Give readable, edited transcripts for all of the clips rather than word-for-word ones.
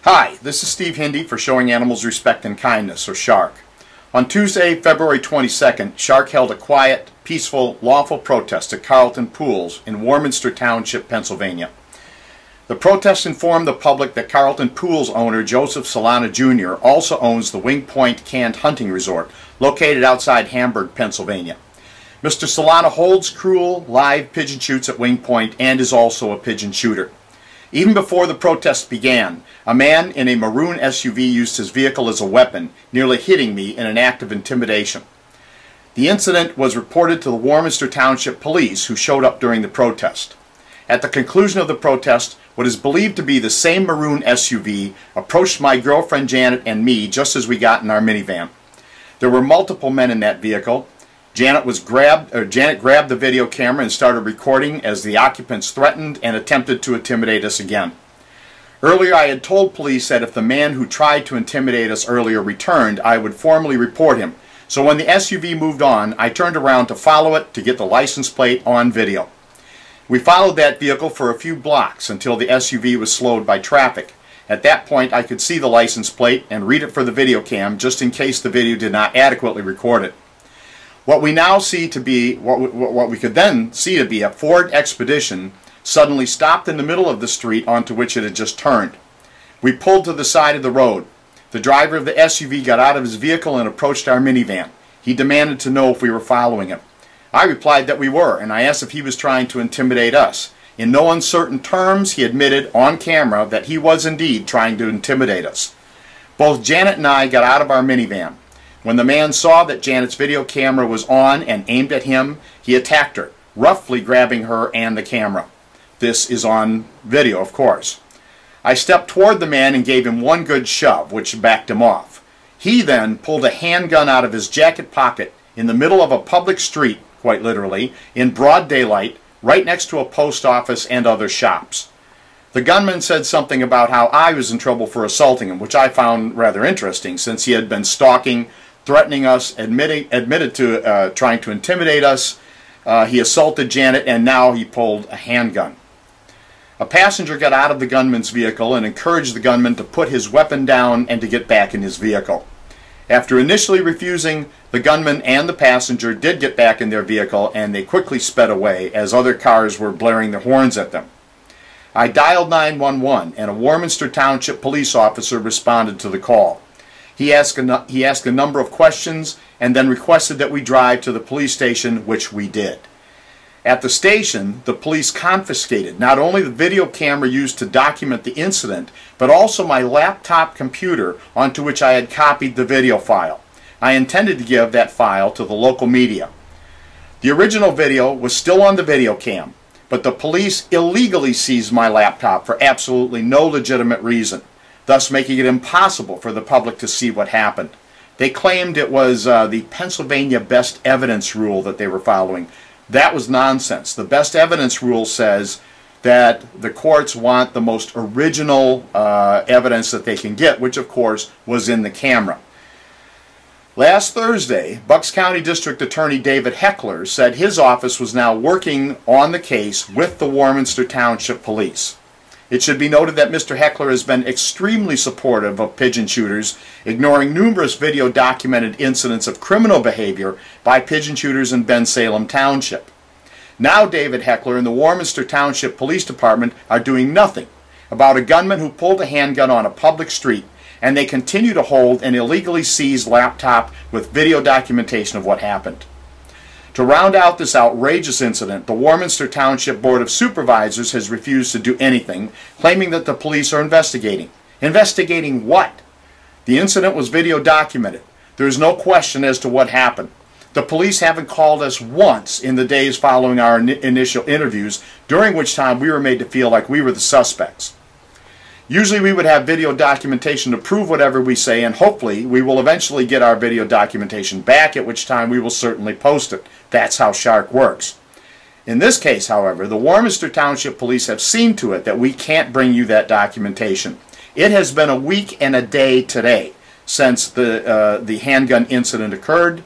Hi, this is Steve Hindy for Showing Animals Respect and Kindness, or SHARK. On Tuesday, February 22nd, SHARK held a quiet, peaceful, lawful protest at Carlton Pools in Warminster Township, Pennsylvania. The protest informed the public that Carlton Pools owner Joseph Solana Jr. also owns the Wing Point Canned Hunting Resort, located outside Hamburg, Pennsylvania. Mr. Solana holds cruel, live pigeon shoots at Wing Point and is also a pigeon shooter. Even before the protest began, a man in a maroon SUV used his vehicle as a weapon, nearly hitting me in an act of intimidation. The incident was reported to the Warminster Township police, who showed up during the protest. At the conclusion of the protest, what is believed to be the same maroon SUV approached my girlfriend Janet and me just as we got in our minivan. There were multiple men in that vehicle. Janet grabbed the video camera and started recording as the occupants threatened and attempted to intimidate us again. Earlier I had told police that if the man who tried to intimidate us earlier returned, I would formally report him. So when the SUV moved on, I turned around to follow it to get the license plate on video. We followed that vehicle for a few blocks until the SUV was slowed by traffic. At that point I could see the license plate and read it for the video cam just in case the video did not adequately record it. What we now see to be, what we could then see to be a Ford Expedition suddenly stopped in the middle of the street onto which it had just turned. We pulled to the side of the road. The driver of the SUV got out of his vehicle and approached our minivan. He demanded to know if we were following him. I replied that we were, and I asked if he was trying to intimidate us. In no uncertain terms, he admitted on camera that he was indeed trying to intimidate us. Both Janet and I got out of our minivan. When the man saw that Janet's video camera was on and aimed at him, he attacked her, roughly grabbing her and the camera. This is on video, of course. I stepped toward the man and gave him one good shove, which backed him off. He then pulled a handgun out of his jacket pocket in the middle of a public street, quite literally, in broad daylight, right next to a post office and other shops. The gunman said something about how I was in trouble for assaulting him, which I found rather interesting, since he had been stalking, threatening us, admitted to trying to intimidate us. He assaulted Janet, and now he pulled a handgun. A passenger got out of the gunman's vehicle and encouraged the gunman to put his weapon down and to get back in his vehicle. After initially refusing, the gunman and the passenger did get back in their vehicle, and they quickly sped away as other cars were blaring their horns at them. I dialed 911, and a Warminster Township police officer responded to the call. He asked a number of questions and then requested that we drive to the police station, which we did. At the station, the police confiscated not only the video camera used to document the incident, but also my laptop computer onto which I had copied the video file. I intended to give that file to the local media. The original video was still on the video cam, but the police illegally seized my laptop for absolutely no legitimate reason, thus making it impossible for the public to see what happened. They claimed it was the Pennsylvania Best Evidence Rule that they were following. That was nonsense. The Best Evidence Rule says that the courts want the most original evidence that they can get, which of course was in the camera. Last Thursday, Bucks County District Attorney David Heckler said his office was now working on the case with the Warminster Township Police. It should be noted that Mr. Heckler has been extremely supportive of pigeon shooters, ignoring numerous video-documented incidents of criminal behavior by pigeon shooters in Bensalem Township. Now David Heckler and the Warminster Township Police Department are doing nothing about a gunman who pulled a handgun on a public street, and they continue to hold an illegally seized laptop with video documentation of what happened. To round out this outrageous incident, the Warminster Township Board of Supervisors has refused to do anything, claiming that the police are investigating. Investigating what? The incident was video documented. There is no question as to what happened. The police haven't called us once in the days following our initial interviews, during which time we were made to feel like we were the suspects. Usually we would have video documentation to prove whatever we say, and hopefully we will eventually get our video documentation back, at which time we will certainly post it. That's how SHARK works. In this case, however, the Warminster Township Police have seen to it that we can't bring you that documentation. It has been a week and a day today since the handgun incident occurred,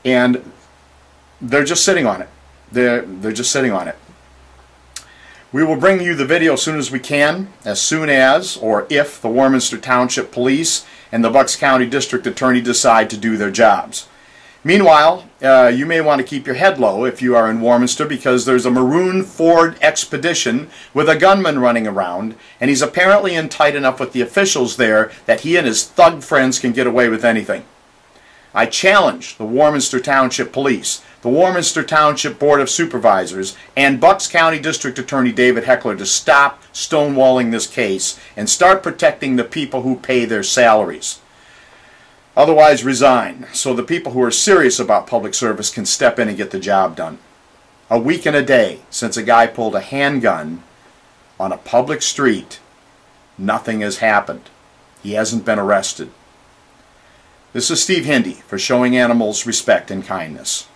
and they're just sitting on it. They're just sitting on it. We will bring you the video as soon as or if the Warminster Township Police and the Bucks County District Attorney decide to do their jobs. Meanwhile, you may want to keep your head low if you are in Warminster, because there's a maroon Ford Expedition with a gunman running around, and he's apparently in tight enough with the officials there that he and his thug friends can get away with anything. I challenge the Warminster Township Police, the Warminster Township Board of Supervisors, and Bucks County District Attorney David Heckler to stop stonewalling this case and start protecting the people who pay their salaries. Otherwise, resign, so the people who are serious about public service can step in and get the job done. A week and a day since a guy pulled a handgun on a public street, nothing has happened. He hasn't been arrested. This is Steve Hindy for Showing Animals Respect and Kindness.